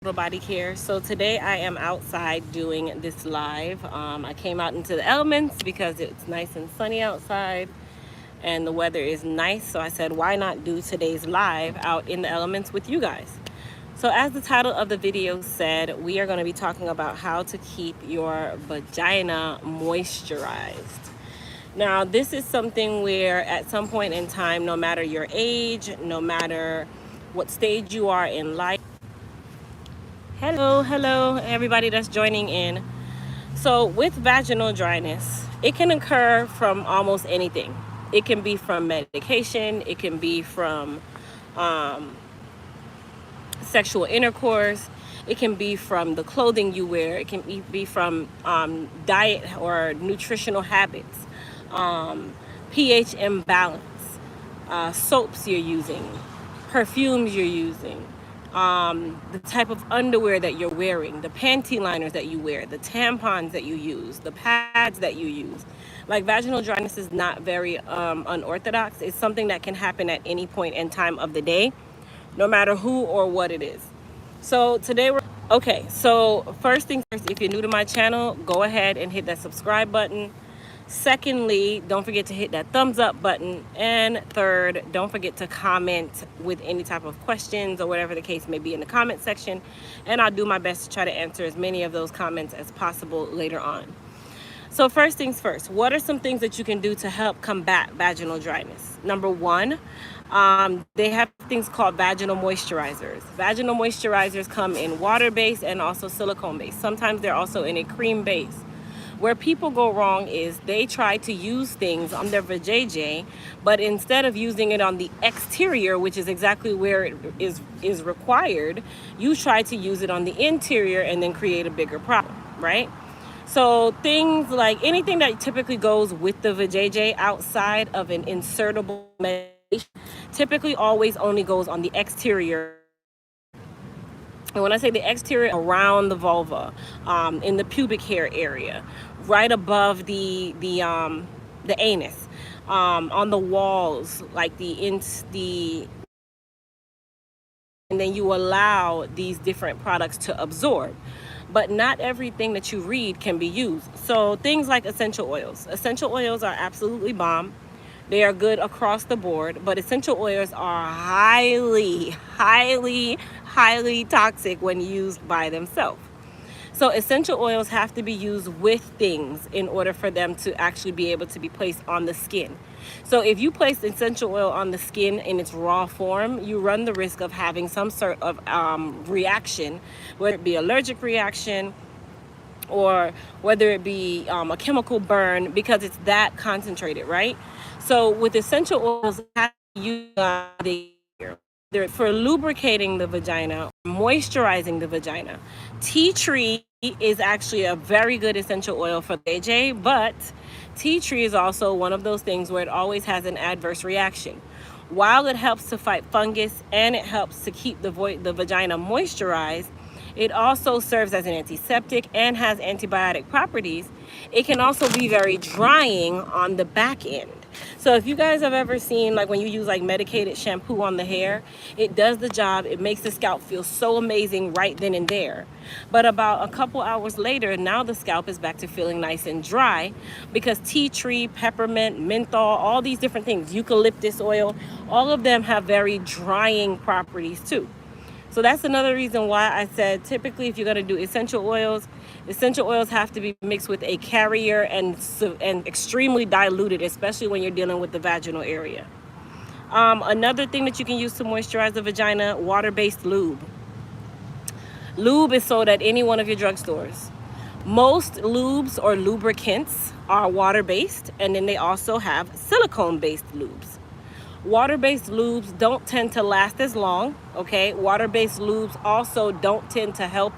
Body Care. So today I am outside doing this live. I came out into the elements because it's nice and sunny outside and the weather is nice. So I said, why not do today's live out in the elements with you guys? So as the title of the video said, we are going to be talking about how to keep your vagina moisturized. Now, this is something where at some point in time, no matter your age, no matter what stage you are in life, hello, everybody that's joining in. So with vaginal dryness, it can occur from almost anything. It can be from medication, it can be from sexual intercourse, it can be from the clothing you wear, it can be from diet or nutritional habits, pH imbalance, soaps you're using, perfumes you're using, the type of underwear that you're wearing, the panty liners that you wear, the tampons that you use, the pads that you use. Like, vaginal dryness is not very unorthodox. It's something that can happen at any point in time of the day, no matter who or what it is. So today so first things first, if you're new to my channel, go ahead and hit that subscribe button. Secondly, don't forget to hit that thumbs up button. And third, don't forget to comment with any type of questions or whatever the case may be in the comment section. And I'll do my best to try to answer as many of those comments as possible later on. So first things first, what are some things that you can do to help combat vaginal dryness? Number one, they have things called vaginal moisturizers. Vaginal moisturizers come in water-based and also silicone-based. Sometimes they're also in a cream base. Where people go wrong is they try to use things on their vajayjay, but instead of using it on the exterior, which is exactly where it is required, you try to use it on the interior and then create a bigger problem, right? So things like anything that typically goes with the vajayjay outside of an insertable medication typically always only goes on the exterior. And when I say the exterior, around the vulva, in the pubic hair area, right above the anus, on the walls, like and then you allow these different products to absorb. But not everything that you read can be used. So things like essential oils. Essential oils are absolutely bomb. They are good across the board, but essential oils are highly toxic when used by themselves. So essential oils have to be used with things in order for them to actually be able to be placed on the skin. So if you place essential oil on the skin in its raw form, you run the risk of having some sort of reaction, whether it be allergic reaction or whether it be a chemical burn, because it's that concentrated, right? So with essential oils, you for lubricating the vagina, moisturizing the vagina. Tea tree is actually a very good essential oil for the AJ, but tea tree is also one of those things where it always has an adverse reaction. While it helps to fight fungus and it helps to keep the vagina moisturized, it also serves as an antiseptic and has antibiotic properties. It can also be very drying on the back end. So if you guys have ever seen, like, when you use like medicated shampoo on the hair, it does the job. It makes the scalp feel so amazing right then and there. But about a couple hours later, now the scalp is back to feeling nice and dry because tea tree, peppermint, menthol, all these different things, eucalyptus oil, all of them have very drying properties too. So that's another reason why I said typically if you're going to do essential oils have to be mixed with a carrier and extremely diluted, especially when you're dealing with the vaginal area. Another thing that you can use to moisturize the vagina, water-based lube. Lube is sold at any one of your drugstores. Most lubes or lubricants are water-based, and then they also have silicone-based lubes. Water-based lubes don't tend to last as long, okay? Water-based lubes also don't tend to help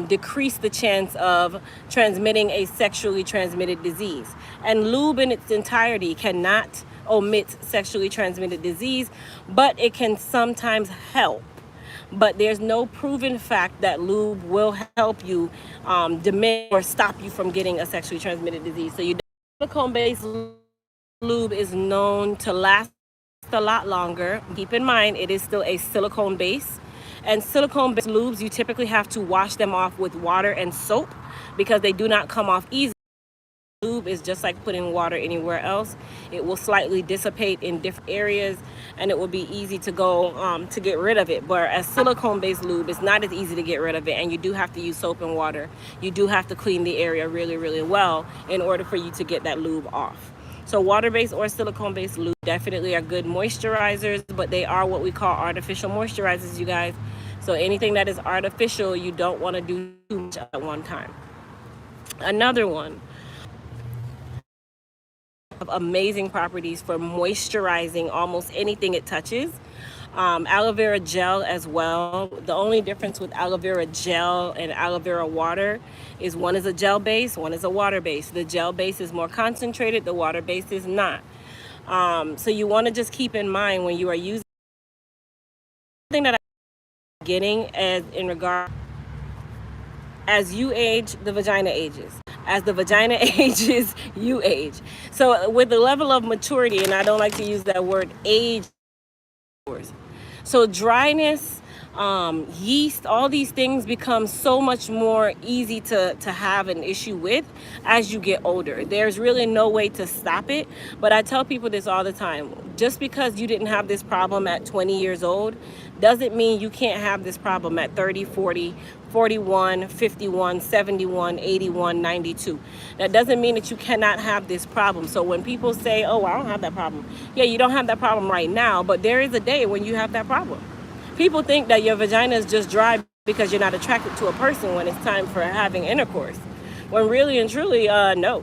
decrease the chance of transmitting a sexually transmitted disease. And lube in its entirety cannot omit sexually transmitted disease, but it can sometimes help. But there's no proven fact that lube will help you diminish or stop you from getting a sexually transmitted disease. So silicone-based lube is known to last a lot longer. Keep in mind, it is still a silicone base, And silicone-based lubes, you typically have to wash them off with water and soap because they do not come off easily. Lube is just like putting water anywhere else. It will slightly dissipate in different areas, and it will be easy to go to get rid of it. But as silicone-based lube, it's not as easy to get rid of it, and you do have to use soap and water. You do have to clean the area really, really well in order for you to get that lube off. So water-based or silicone-based lube definitely are good moisturizers, but they are what we call artificial moisturizers, you guys. So anything that is artificial, you don't want to do too much at one time. Another one of amazing properties for moisturizing almost anything it touches. Aloe vera gel as well. The only difference with aloe vera gel and aloe vera water is one is a gel base, one is a water base. The gel base is more concentrated, the water base is not. So you want to just keep in mind when you are using something that I'm getting as in regard, as you age, the vagina ages. As the vagina ages, you age. So with the level of maturity, and I don't like to use that word age, so dryness, yeast, all these things become so much more easy to have an issue with as you get older. There's really no way to stop it, but I tell people this all the time. Just because you didn't have this problem at 20 years old doesn't mean you can't have this problem at 30, 40, 41, 51, 71, 81, 92. That doesn't mean that you cannot have this problem. So when people say, oh, I don't have that problem. Yeah, you don't have that problem right now, but there is a day when you have that problem. People think that your vagina is just dry because you're not attracted to a person when it's time for having intercourse. When really and truly, no.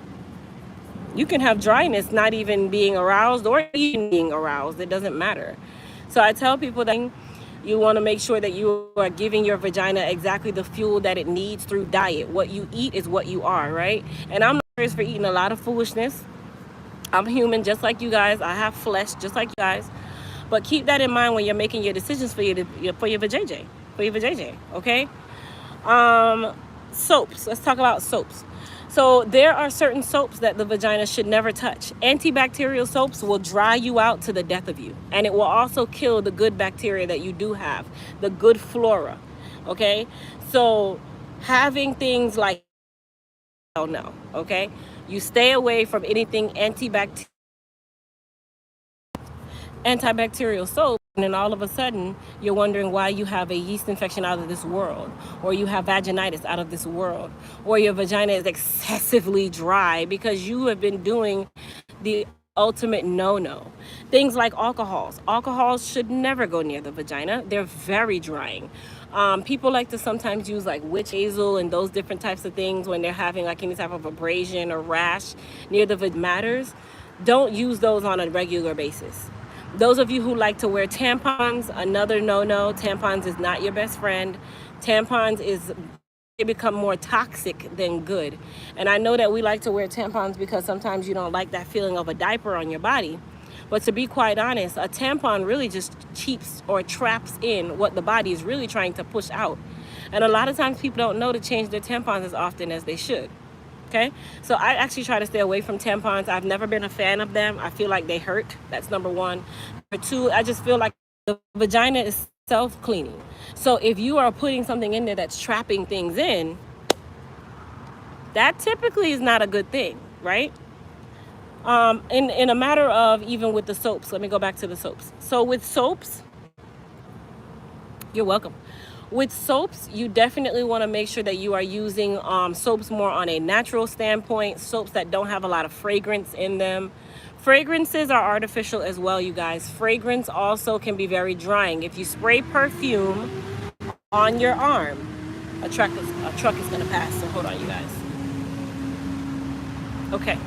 You can have dryness not even being aroused or even being aroused. It doesn't matter. So I tell people that you want to make sure that you are giving your vagina exactly the fuel that it needs through diet. What you eat is what you are, right? And I'm notorious for eating a lot of foolishness. I'm human just like you guys. I have flesh just like you guys. But keep that in mind when you're making your decisions for your vajayjay, okay? Soaps. Let's talk about soaps. So there are certain soaps that the vagina should never touch. Antibacterial soaps will dry you out to the death of you. And it will also kill the good bacteria that you do have, the good flora, okay? So having things like, oh no, okay? You stay away from anything antibacterial soap, and then all of a sudden you're wondering why you have a yeast infection out of this world, or you have vaginitis out of this world, or your vagina is excessively dry because you have been doing the ultimate no-no. Things like alcohols. Alcohols should never go near the vagina. They're very drying. People like to sometimes use like witch hazel and those different types of things when they're having like any type of abrasion or rash near the matters. Don't use those on a regular basis. Those of you who like to wear tampons, another no-no. Tampons is not your best friend. Tampons they become more toxic than good. And I know that we like to wear tampons because sometimes you don't like that feeling of a diaper on your body. But to be quite honest, a tampon really just keeps or traps in what the body is really trying to push out. And a lot of times people don't know to change their tampons as often as they should. Okay, so I actually try to stay away from tampons. I've never been a fan of them. I feel like they hurt. That's number one. Number two, I just feel like the vagina is self-cleaning. So if you are putting something in there that's trapping things in, that typically is not a good thing, right? In a matter of even with the soaps, let me go back to the soaps. So with soaps, you're welcome. With soaps, you definitely want to make sure that you are using soaps more on a natural standpoint, soaps that don't have a lot of fragrance in them. Fragrances are artificial as well, you guys. Fragrance also can be very drying. If you spray perfume on your arm, a truck is going to pass, so hold on, you guys. Okay.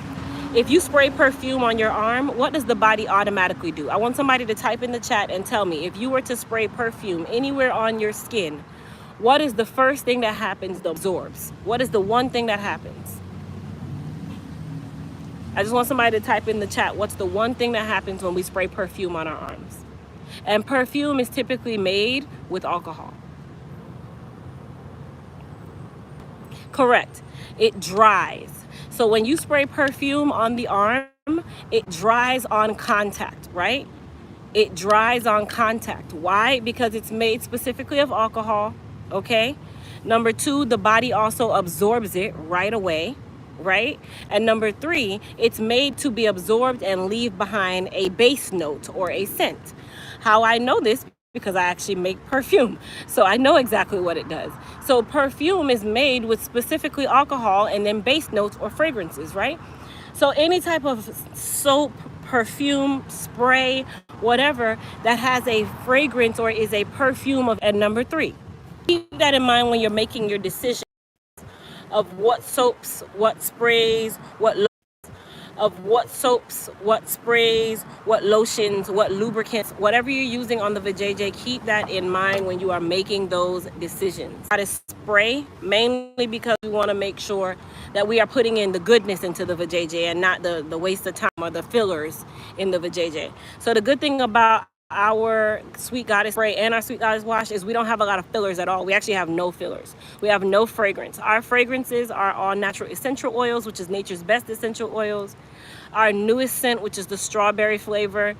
If you spray perfume on your arm, what does the body automatically do? I want somebody to type in the chat and tell me, if you were to spray perfume anywhere on your skin, what is the first thing that happens that absorbs? What is the one thing that happens? I just want somebody to type in the chat, what's the one thing that happens when we spray perfume on our arms? And perfume is typically made with alcohol. Correct. It dries. So when you spray perfume on the arm, it dries on contact, right? It dries on contact. Why? Because it's made specifically of alcohol, okay? Number two, the body also absorbs it right away, right? And number three, it's made to be absorbed and leave behind a base note or a scent. How I know this? Because I actually make perfume. So I know exactly what it does. So perfume is made with specifically alcohol and then base notes or fragrances, right? So any type of soap, perfume, spray, whatever that has a fragrance or is a perfume of. And number three, keep that in mind when you're making your decision of what soaps, what sprays, what sprays, what lotions, what lubricants, whatever you're using on the vajayjay, keep that in mind when you are making those decisions. How to spray, mainly because we want to make sure that we are putting in the goodness into the vajayjay and not the waste of time or the fillers in the vajayjay. So the good thing about our Sweet Goddess spray and our Sweet Goddess wash is we don't have a lot of fillers at all. We actually have no fillers. We have no fragrance. Our fragrances are all natural essential oils, which is nature's best essential oils. Our newest scent, which is the strawberry flavor.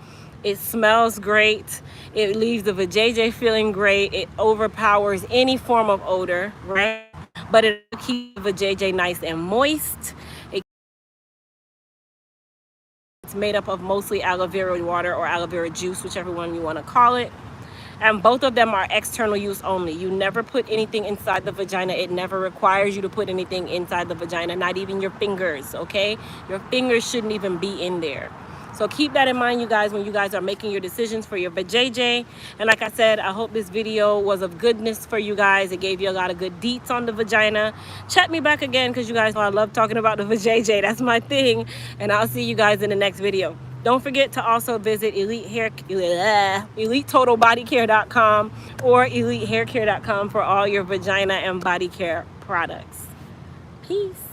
It smells great. It leaves the vajayjay feeling great. It overpowers any form of odor, right? But it keeps the vajayjay nice and moist. It's made up of mostly aloe vera water or aloe vera juice, whichever one you want to call it. And both of them are external use only. You never put anything inside the vagina. It never requires you to put anything inside the vagina, not even your fingers, okay? Your fingers shouldn't even be in there. So keep that in mind, you guys, when you guys are making your decisions for your vajayjay. And like I said, I hope this video was of goodness for you guys. It gave you a lot of good deets on the vagina. Check me back again, because you guys know I love talking about the vajayjay. That's my thing. And I'll see you guys in the next video. Don't forget to also visit EliteTotalBodyCare.com or EliteHairCare.com for all your vagina and body care products. Peace.